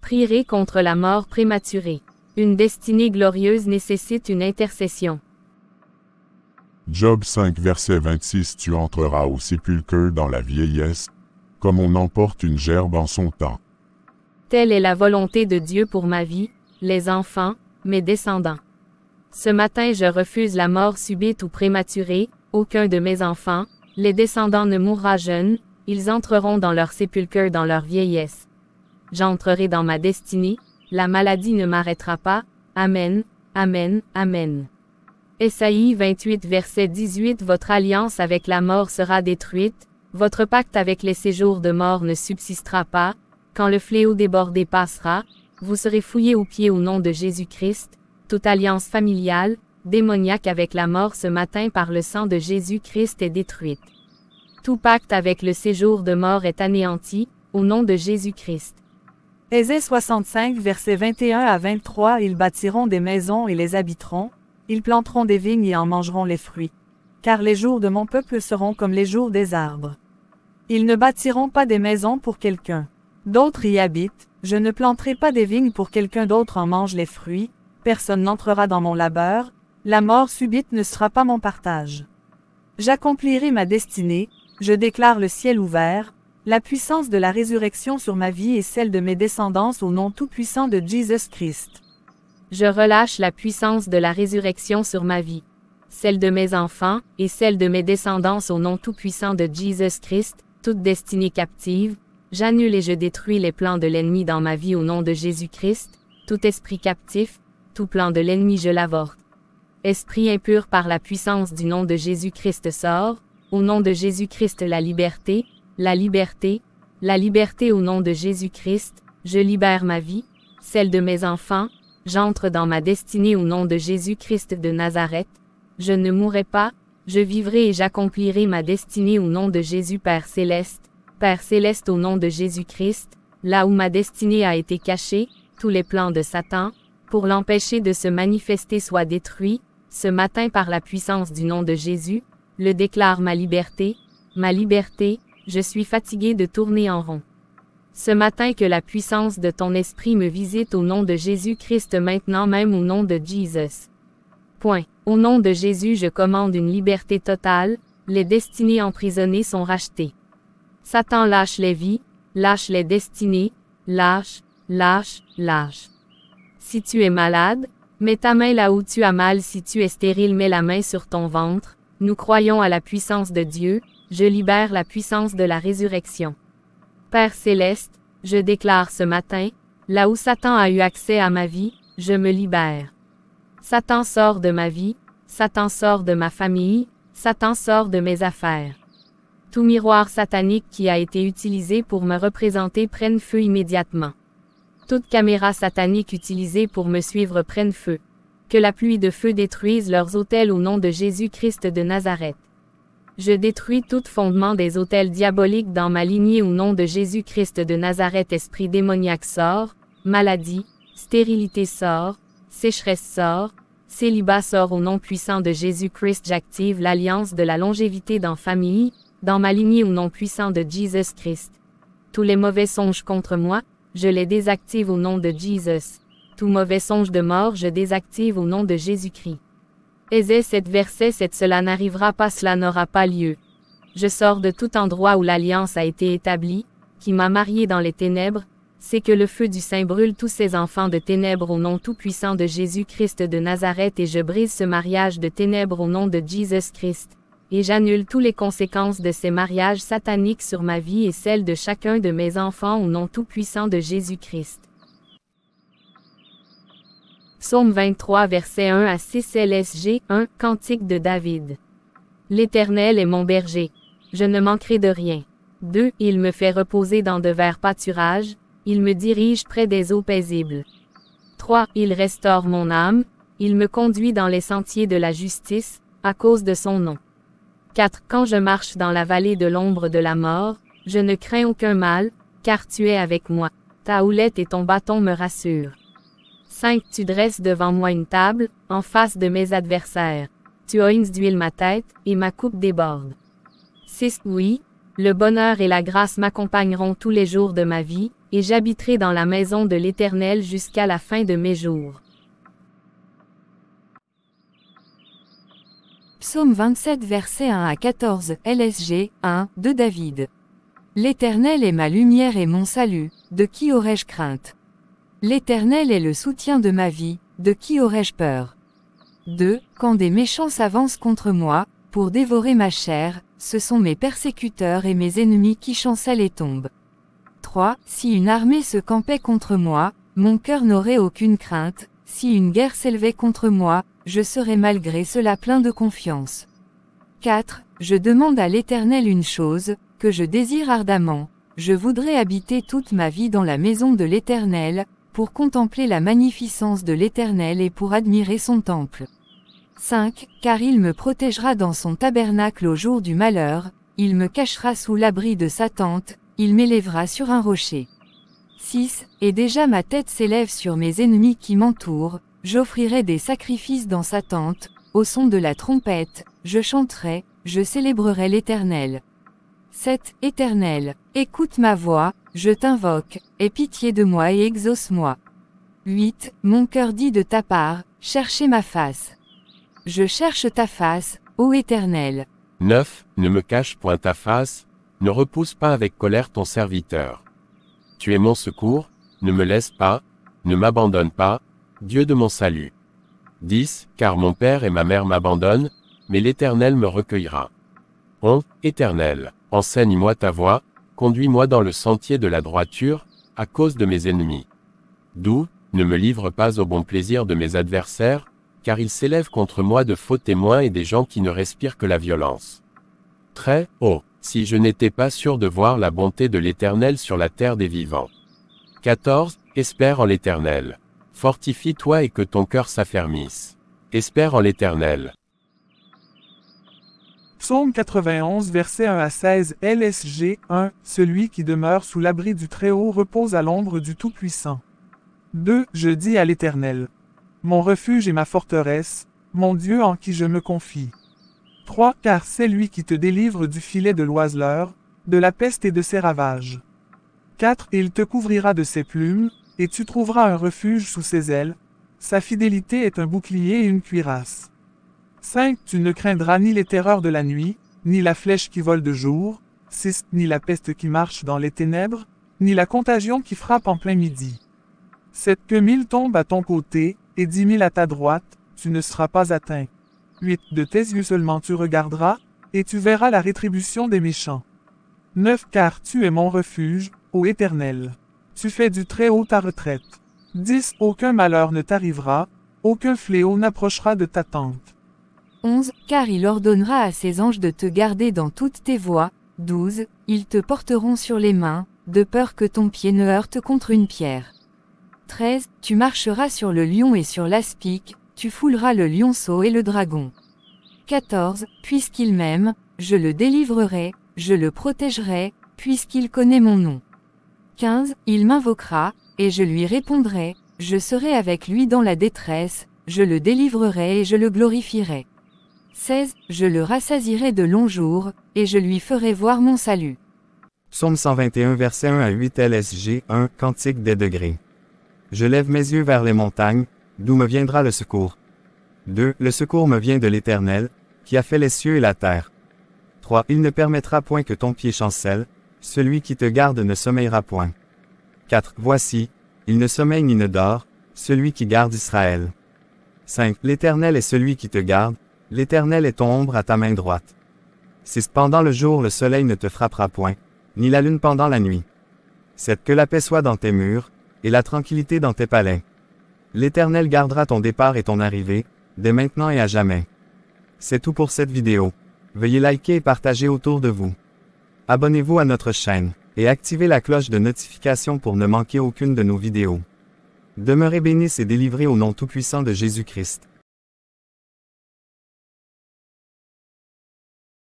Prierai contre la mort prématurée. Une destinée glorieuse nécessite une intercession. Job 5 verset 26 Tu entreras au sépulcre dans la vieillesse, comme on emporte une gerbe en son temps. Telle est la volonté de Dieu pour ma vie, les enfants, mes descendants. Ce matin je refuse la mort subite ou prématurée, aucun de mes enfants, les descendants ne mourra jeunes, ils entreront dans leur sépulcre dans leur vieillesse. J'entrerai dans ma destinée, la maladie ne m'arrêtera pas, Amen, Amen, Amen. Ésaïe 28 verset 18 Votre alliance avec la mort sera détruite, votre pacte avec les séjours de mort ne subsistera pas, quand le fléau débordé passera, vous serez fouillés aux pieds au nom de Jésus-Christ, toute alliance familiale, démoniaque avec la mort ce matin par le sang de Jésus-Christ est détruite. Tout pacte avec le séjour de mort est anéanti, au nom de Jésus-Christ. Ésée 65 versets 21 à 23 Ils bâtiront des maisons et les habiteront, ils planteront des vignes et en mangeront les fruits. Car les jours de mon peuple seront comme les jours des arbres. Ils ne bâtiront pas des maisons pour quelqu'un. D'autres y habitent, je ne planterai pas des vignes pour quelqu'un d'autre en mange les fruits, personne n'entrera dans mon labeur, la mort subite ne sera pas mon partage. J'accomplirai ma destinée, je déclare le ciel ouvert, la puissance de la résurrection sur ma vie et celle de mes descendants au nom tout-puissant de Jésus-Christ. Je relâche la puissance de la résurrection sur ma vie, celle de mes enfants, et celle de mes descendants au nom tout-puissant de Jésus-Christ, toute destinée captive, j'annule et je détruis les plans de l'ennemi dans ma vie au nom de Jésus-Christ, tout esprit captif, tout plan de l'ennemi je l'avorte. Esprit impur par la puissance du nom de Jésus-Christ sort, au nom de Jésus-Christ la liberté, la liberté, la liberté au nom de Jésus-Christ, je libère ma vie, celle de mes enfants, j'entre dans ma destinée au nom de Jésus-Christ de Nazareth, je ne mourrai pas, je vivrai et j'accomplirai ma destinée au nom de Jésus Père Céleste au nom de Jésus-Christ, là où ma destinée a été cachée, tous les plans de Satan, pour l'empêcher de se manifester soient détruits, ce matin par la puissance du nom de Jésus, le déclare ma liberté, je suis fatigué de tourner en rond. Ce matin que la puissance de ton esprit me visite au nom de Jésus-Christ maintenant même au nom de Jesus. Point. Au nom de Jésus je commande une liberté totale, les destinées emprisonnées sont rachetées. Satan lâche les vies, lâche les destinées, lâche. Si tu es malade, mets ta main là où tu as mal. Si tu es stérile, mets la main sur ton ventre. Nous croyons à la puissance de Dieu, je libère la puissance de la résurrection. Père Céleste, je déclare ce matin, là où Satan a eu accès à ma vie, je me libère. Satan sort de ma vie, Satan sort de ma famille, Satan sort de mes affaires. Tout miroir satanique qui a été utilisé pour me représenter prenne feu immédiatement. Toute caméra satanique utilisée pour me suivre prenne feu. Que la pluie de feu détruise leurs autels au nom de Jésus-Christ de Nazareth. Je détruis tout fondement des autels diaboliques dans ma lignée au nom de Jésus-Christ de Nazareth. Esprit démoniaque sort, maladie, stérilité sort, sécheresse sort, célibat sort au nom puissant de Jésus-Christ. J'active l'alliance de la longévité dans famille, dans ma lignée au nom puissant de Jésus-Christ. Tous les mauvais songes contre moi, je les désactive au nom de Jésus. Tout mauvais songe de mort je désactive au nom de Jésus-Christ. Ésée 7 verset 7 Cela n'arrivera pas, cela n'aura pas lieu. Je sors de tout endroit où l'alliance a été établie, qui m'a marié dans les ténèbres, c'est que le feu du Saint brûle tous ces enfants de ténèbres au nom tout-puissant de Jésus-Christ de Nazareth et je brise ce mariage de ténèbres au nom de Jésus-Christ. Et j'annule toutes les conséquences de ces mariages sataniques sur ma vie et celle de chacun de mes enfants au nom tout-puissant de Jésus-Christ. Psaume 23 versets 1 à 6 LSG 1 Cantique de David. L'Éternel est mon berger. Je ne manquerai de rien. 2 Il me fait reposer dans de verts pâturages, il me dirige près des eaux paisibles. 3 Il restaure mon âme, il me conduit dans les sentiers de la justice, à cause de son nom. 4 Quand je marche dans la vallée de l'ombre de la mort, je ne crains aucun mal, car tu es avec moi. Ta houlette et ton bâton me rassurent. 5 Tu dresses devant moi une table, en face de mes adversaires. Tu oignes d'huile ma tête, et ma coupe déborde. 6 Oui, Le bonheur et la grâce m'accompagneront tous les jours de ma vie, et j'habiterai dans la maison de l'Éternel jusqu'à la fin de mes jours. Psaume 27 versets 1 à 14 LSG 1 de David. L'Éternel est ma lumière et mon salut, de qui aurais-je crainte? L'Éternel est le soutien de ma vie, de qui aurais-je peur? 2. Quand des méchants s'avancent contre moi, pour dévorer ma chair, ce sont mes persécuteurs et mes ennemis qui chancellent et tombent. 3. Si une armée se campait contre moi, mon cœur n'aurait aucune crainte, si une guerre s'élevait contre moi, je serais malgré cela plein de confiance. 4. Je demande à l'Éternel une chose, que je désire ardemment, je voudrais habiter toute ma vie dans la maison de l'Éternel, pour contempler la magnificence de l'Éternel et pour admirer son temple. 5. Car il me protégera dans son tabernacle au jour du malheur, il me cachera sous l'abri de sa tente, il m'élèvera sur un rocher. 6. Et déjà ma tête s'élève sur mes ennemis qui m'entourent, j'offrirai des sacrifices dans sa tente, au son de la trompette, je chanterai, je célébrerai l'Éternel. 7. Éternel, écoute ma voix, je t'invoque, aie pitié de moi et exauce-moi. 8. Mon cœur dit de ta part, cherchez ma face. Je cherche ta face, ô Éternel. 9. Ne me cache point ta face, ne repousse pas avec colère ton serviteur. Tu es mon secours, ne me laisse pas, ne m'abandonne pas, Dieu de mon salut. 10. Car mon père et ma mère m'abandonnent, mais l'Éternel me recueillera. 11. Éternel, enseigne-moi ta voie, conduis-moi dans le sentier de la droiture, à cause de mes ennemis. 12. Ne me livre pas au bon plaisir de mes adversaires, car ils s'élèvent contre moi de faux témoins et des gens qui ne respirent que la violence. 13. Oh, si je n'étais pas sûr de voir la bonté de l'Éternel sur la terre des vivants. 14. Espère en l'Éternel. Fortifie-toi et que ton cœur s'affermisse. Espère en l'Éternel. Psaume 91 versets 1 à 16 LSG 1. Celui qui demeure sous l'abri du Très-Haut repose à l'ombre du Tout-Puissant. 2. Je dis à l'Éternel. Mon refuge et ma forteresse, mon Dieu en qui je me confie. 3. Car c'est lui qui te délivre du filet de l'oiseleur, de la peste et de ses ravages. 4. Il te couvrira de ses plumes, et tu trouveras un refuge sous ses ailes. Sa fidélité est un bouclier et une cuirasse. 5. Tu ne craindras ni les terreurs de la nuit, ni la flèche qui vole de jour. 6. Ni la peste qui marche dans les ténèbres, ni la contagion qui frappe en plein midi. 7. Que 1000 tombent à ton côté, et 10 000 à ta droite, tu ne seras pas atteint. 8. De tes yeux seulement tu regarderas, et tu verras la rétribution des méchants. 9. Car tu es mon refuge, ô Éternel. Tu fais du Très-Haut ta retraite. 10. Aucun malheur ne t'arrivera, aucun fléau n'approchera de ta tente. 11. Car il ordonnera à ses anges de te garder dans toutes tes voies. 12. Ils te porteront sur les mains, de peur que ton pied ne heurte contre une pierre. 13. Tu marcheras sur le lion et sur l'aspic, tu fouleras le lionceau et le dragon. 14. Puisqu'il m'aime, je le délivrerai, je le protégerai, puisqu'il connaît mon nom. 15. Il m'invoquera, et je lui répondrai, je serai avec lui dans la détresse, je le délivrerai et je le glorifierai. 16. Je le rassasierai de longs jours, et je lui ferai voir mon salut. Psaume 121 versets 1 à 8 LSG 1 Cantique des degrés. Je lève mes yeux vers les montagnes, d'où me viendra le secours. 2. Le secours me vient de l'Éternel, qui a fait les cieux et la terre. 3. Il ne permettra point que ton pied chancelle, celui qui te garde ne sommeillera point. 4. Voici, il ne sommeille ni ne dort, celui qui garde Israël. 5. L'Éternel est celui qui te garde, l'Éternel est ton ombre à ta main droite. 6. Pendant le jour le soleil ne te frappera point, ni la lune pendant la nuit. 7. Que la paix soit dans tes murs, et la tranquillité dans tes palais. L'Éternel gardera ton départ et ton arrivée, dès maintenant et à jamais. C'est tout pour cette vidéo. Veuillez liker et partager autour de vous. Abonnez-vous à notre chaîne, et activez la cloche de notification pour ne manquer aucune de nos vidéos. Demeurez bénis et délivrés au nom tout-puissant de Jésus-Christ.